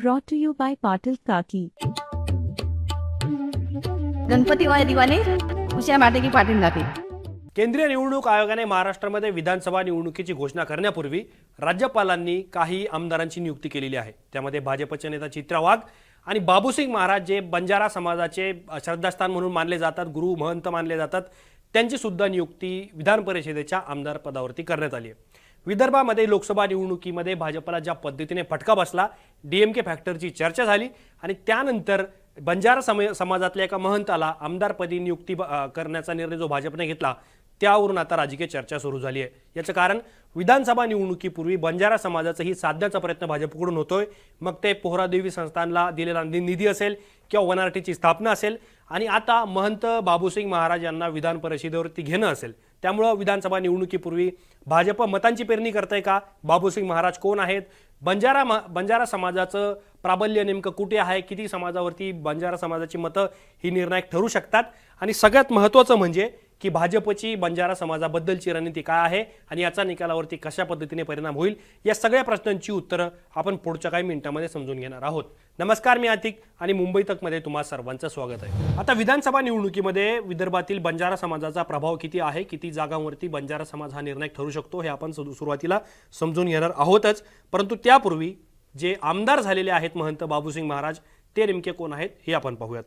brought to you by Patil Kaki. Ganpati वाले दिवाने उषा माटे की पाटील लाटे. केंद्रीय निवडणूक आयोगाने महाराष्ट्रामध्ये विधानसभा निवडणुकीची घोषणा करण्यापूर्वी राज्यपालांनी काही आमदारांची नियुक्ती केलेली आहे. त्यामध्ये भाजपचे नेता चित्रा वाघ आणि बाबूसिंग महाराज जे बंजारा समाजाचे श्रद्धास्थान म्हणून मानले जातात, गुरु महंत मानले जातात, त्यांची सुद्धा नियुक्ती विधान परिषदेच्या आमदार पदावरती करण्यात आली आहे. विदर्भामध्ये लोकसभा निवडणुकीमध्ये भाजपला ज्या पद्धतीने फटका बसला, डीएमके फॅक्टरची चर्चा झाली आणि त्यानंतर बंजारा समाजातल्या एका महंताला आमदारपदी नियुक्ती करण्याचा निर्णय जो भाजपने घेतला, त्यावरून आता राजकीय चर्चा सुरू झाली आहे. याचं कारण विधानसभा निवडणुकीपूर्वी बंजारा समाजाचाही साधण्याचा प्रयत्न भाजपकडून होतोय. मग ते पोहरादेवी संस्थानला दिलेला निधी असेल किंवा वनआरटीची स्थापना असेल आणि आता महंत बाबूसिंग महाराज यांना विधान परिषदेवरती घेणं असेल. त्यामुळं विधानसभा भाजप मतांची पेरणी करताय का? बाबूसिंग महाराज कोण आहेत? बंजारा समाजाचं प्राबल्य नेमकं कुठे आहे? किती समाजावरती बंजारा समाजाची मतं ही निर्णायक ठरू शकतात? आणि सगळ्यात महत्त्वाचं म्हणजे की भाजपची बंजारा समाजाबद्दलची रणनीती काय आहे आणि याचा निकालावरती कशा पद्धतीने परिणाम होईल, या सगळ्या प्रश्नांची उत्तरं आपण पुढच्या काही मिनिटांमध्ये समजून घेणार आहोत. नमस्कार, मी आतिक आणि मुंबई तकमध्ये तुम्हा सर्वांचं स्वागत आहे. आता विधानसभा निवडणुकीमध्ये विदर्भातील बंजारा समाजाचा प्रभाव किती आहे, किती जागांवरती बंजारा समाज हा निर्णायक ठरू शकतो, हे आपण सुरुवातीला समजून घेणार आहोतच. परंतु त्यापूर्वी जे आमदार झालेले आहेत महंत बाबूसिंग महाराज, ते नेमके कोण आहेत हे आपण पाहूयात.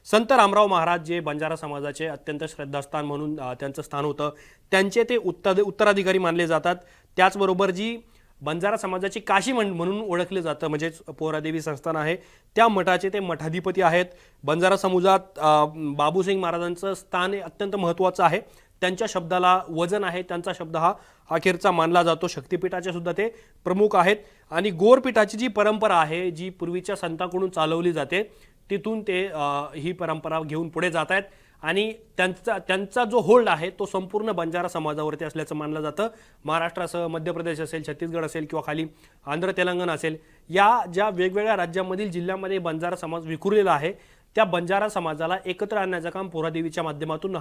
संत रामराव महाराज जे बंजारा समाजाचे अत्यंत श्रद्धास्थान म्हणून त्यांचं स्थान होतं, त्यांचे ते उत्तराधिकारी मानले जातात. त्याचबरोबर जी बंजारा समाजाची काशी म्हणून ओळखले जातं, म्हणजेच पोहरादेवी संस्थान आहे, त्या मठाचे ते मठाधिपती आहेत. बंजारा समाजात बाबूसिंग महाराजांचं स्थान हे अत्यंत महत्त्वाचं आहे. त्यांच्या शब्दाला वजन आहे, त्यांचा शब्द हा अखेरचा मानला जातो. शक्तिपीठाचे सुद्धा ते प्रमुख आहेत आणि गोरपीठाची जी परंपरा आहे, जी पूर्वीच्या संतांकडून चालवली जाते, तिथून ते ही परंपरा घेऊन पुढे जात आहेत आणि त्यांचा जो होल्ड आहे तो संपूर्ण बंजारा समाजावरती असल्याचं मानलं जातं. महाराष्ट्रासह मध्य प्रदेश असेल, छत्तीसगड असेल किंवा खाली आंध्र तेलंगणा असेल, या ज्या वेगवेगळ्या राज्यांमधील जिल्ह्यांमध्ये बंजारा समाज विखुरलेला आहे, त्या बंजारा समाजाला एकत्र आणण्याचं काम पोहरादेवीच्या माध्यमातून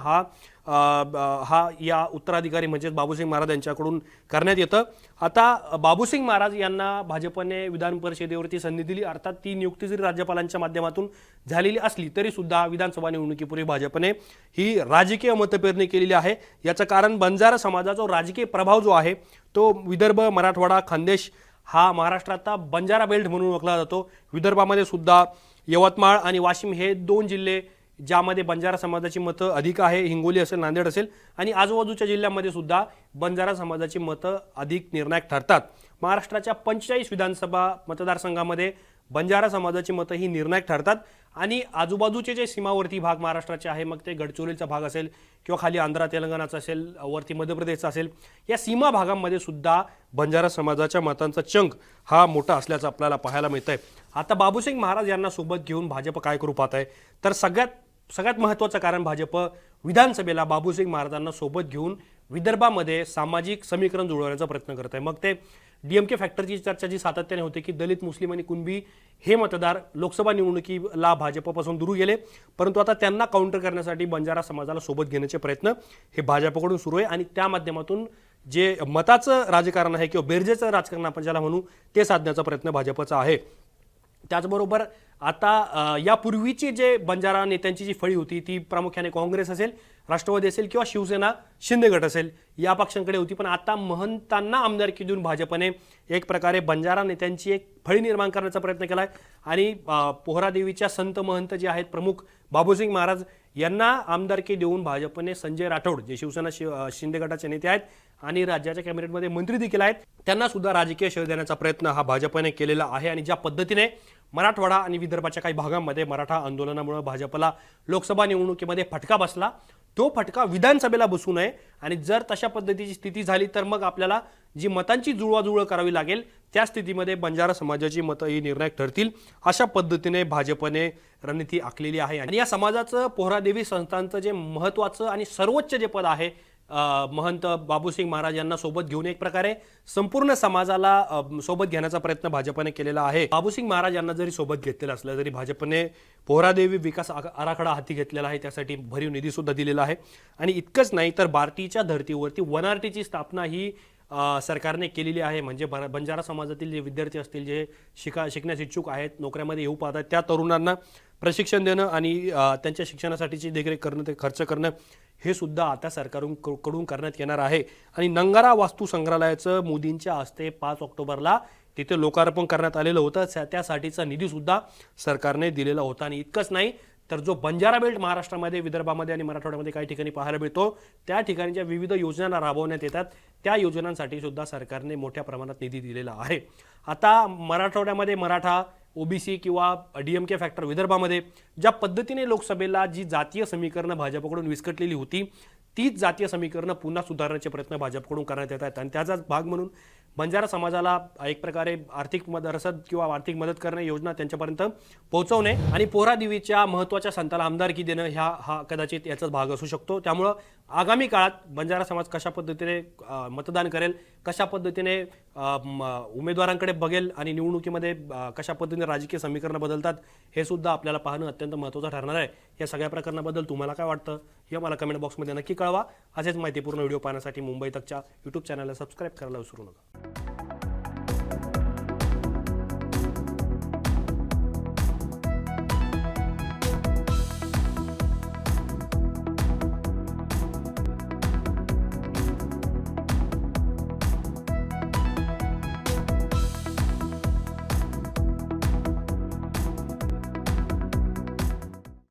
या उत्तराधिकारी म्हणजेच बाबूसिंग महाराज यांच्याकडून करण्यात येतं. आता बाबूसिंग महाराज यांना भाजपने विधान परिषदेवरती संधी दिली, अर्थात ती नियुक्ती जरी राज्यपालांच्या माध्यमातून झालेली असली तरी सुद्धा विधानसभा निवडणुकीपूर्वी भाजपने ही राजकीय मतपेरणी केलेली आहे. याचं कारण बंजारा समाजाचा राजकीय प्रभाव जो आहे तो विदर्भ, मराठवाडा, खानदेश हा महाराष्ट्राचा बंजारा बेल्ट म्हणून ओळखला जातो. विदर्भामध्ये सुद्धा यवतमाळ आणि वाशिम हे दोन जिल्हे ज्यामध्ये बंजारा समाजाची मतं अधिक आहे. हिंगोली असेल, नांदेड असेल आणि आजूबाजूच्या जिल्ह्यांमध्ये सुद्धा बंजारा समाजाची मतं अधिक निर्णायक ठरतात. महाराष्ट्राच्या 45 विधानसभा मतदारसंघामध्ये बंजारा समाजाची मतं ही निर्णायक ठरतात आणि आजूबाजूचे जे सीमावर्ती भाग महाराष्ट्राचे आहे, मग ते गडचिरोलीचा भाग असेल किंवा खाली आंध्र तेलंगणाचा असेल, वरती मध्य प्रदेशचा असेल, या सीमा भागांमध्ये सुद्धा बंजारा समाजाच्या मतांचा चंक हा मोठा असल्याचं आपल्याला पाहायला मिळतंय. आता बाबूसिंग महाराज यांना सोबत घेऊन भाजप काय करू पाहत आहे, तर सगळ्यात महत्त्वाचं कारण भाजप विधानसभेला बाबूसिंग महाराजांना सोबत घेऊन विदर्भामध्ये सामाजिक समीकरण जुळवण्याचा प्रयत्न करत आहे. मग ते डीएमके फॅक्टरची चर्चा जी सातत्याने होते की दलित, मुस्लिम आणि कुणबी हे मतदार लोकसभा निवडणुकीला भाजपपासून दूर गेले, परंतु आता त्यांना काउंटर करण्यासाठी बंजारा समाजाला सोबत घेण्याचे प्रयत्न हे भाजपकडून सुरू आहे आणि त्या माध्यमातून जे मताचं राजकारण आहे किंवा बेरजेचं राजकारण आपण ज्याला म्हणू, ते साधण्याचा प्रयत्न भाजपचा आहे. त्याचबरोबर आता यापूर्वीची जे बंजारा नेत्यांची जी फळी होती ती प्रामुख्याने काँग्रेस असेल, राष्ट्रवादी असेल किंवा शिवसेना शिंदे गट असेल, या पक्षांकडे होती. पण आता महंतांना आमदारकी देऊन भाजपने एक प्रकारे बंजारा नेत्यांची एक फळी निर्माण करण्याचा प्रयत्न केला आहे आणि पोहरादेवीच्या संत महंत जे आहेत प्रमुख बाबूसिंग महाराज यांना आमदारकी देऊन भाजपने संजय राठोड जे शिवसेना शिंदे गटाचे नेते आहेत आणि राज्याच्या कॅबिनेटमध्ये मंत्री देखील आहेत, त्यांना सुद्धा राजकीय श्रेय देण्याचा प्रयत्न हा भाजपने केलेला आहे. आणि ज्या पद्धतीने मराठवाडा आणि विदर्भाच्या काही भागांमध्ये मराठा आंदोलनामुळे भाजपला लोकसभा निवडणुकीमध्ये फटका बसला, तो फटका विधानसभेला बसू नये आणि जर तशा पद्धतीची स्थिती झाली तर मग आपल्याला जी मतांची जुळवाजुळव करावी लागेल, त्या स्थितीमध्ये बंजारा समाजाची मतं ही निर्णायक ठरतील, अशा पद्धतीने भाजपने रणनीती आखलेली आहे. आणि या समाजाचं पोहरादेवी संस्थांचं जे महत्त्वाचं आणि सर्वोच्च जे पद आहे, महंत बाबूसिंग महाराज यांना सोबत घेऊन एक प्रकारे संपूर्ण समाजाला सोबत घेण्याचा प्रयत्न भाजपने केलेला आहे. बाबूसिंग महाराज यांना जरी सोबत घेतलेलं असलं तरी भाजपने पोहरादेवी विकास आराखडा हाती घेतलेला आहे, त्यासाठी भरीव निधी सुद्धा दिलेला आहे. आणि इतकंच नाही तर बार्टीच्या धर्तीवरती वनआरटीची स्थापना ही सरकारने केलेली आहे. म्हणजे बंजारा समाजातील जे विद्यार्थी असतील, जे शिकण्यास इच्छुक आहेत, नोकऱ्यामध्ये येऊ पाहतात, त्या तरुणांना प्रशिक्षण देणं आणि त्यांच्या शिक्षणासाठीची देखरेख करणं, ते खर्च करणं, हे सुद्धा आता सरकारकडून करण्यात येणार आहे. आणि नंगारा वास्तू संग्रहालयाचं मोदींच्या हस्ते 5 ऑक्टोबरला तिथे लोकार्पण करण्यात आलेलं होतं. त्यासाठीचा निधी सुद्धा सरकारने दिलेला होता. आणि इतकंच नाही तर जो बंजारा बेल्ट महाराष्ट्रामध्ये, विदर्भामध्ये आणि मराठवाड्यामध्ये काही ठिकाणी पाहायला मिळतो, त्या ठिकाणच्या विविध योजना राबवण्यात येतात. त्या योजनांसाठी सुद्धा सरकारने मोठ्या प्रमाणात निधी दिलेला आहे. आता मराठवाड्यामध्ये मराठा, ओबीसी किंवा DMK फॅक्टर, विदर्भामध्ये ज्या पद्धतीने लोकसभेला जी जातीय समीकरणं भाजपकडून विस्कटलेली होती, तीच जातीय समीकरणं पुन्हा सुधारण्याचे प्रयत्न भाजपकडून करण्यात येत आहेत. आणि त्याचाच भाग म्हणून बंजारा समाजाला एक प्रकारे आर्थिक रसद किंवा आर्थिक मदत करणे, योजना त्यांच्यापर्यंत पोहोचवणे आणि पोहरादेवीच्या महत्त्वाच्या संताला आमदारकी देणं, हा कदाचित याचाच भाग असू शकतो. त्यामुळं आगामी काळात बंजारा समाज कशा पद्धतीने मतदान करेल, कशा पद्धतीने उमेदवारांकडे बघेल आणि निवडणुकीमध्ये कशा पद्धतीने राजकीय समीकरणं बदलतात, हे सुद्धा आपल्याला पाहणं अत्यंत महत्त्वाचं ठरणार आहे. या सगळ्या प्रकरणाबद्दल तुम्हाला काय वाटतं हे मला कमेंट बॉक्समध्ये नक्की कळवा. असेच माहितीपूर्ण व्हिडिओ पाहण्यासाठी मुंबई तकच्या YouTube चॅनलला सबस्क्राईब करायला विसरू नका.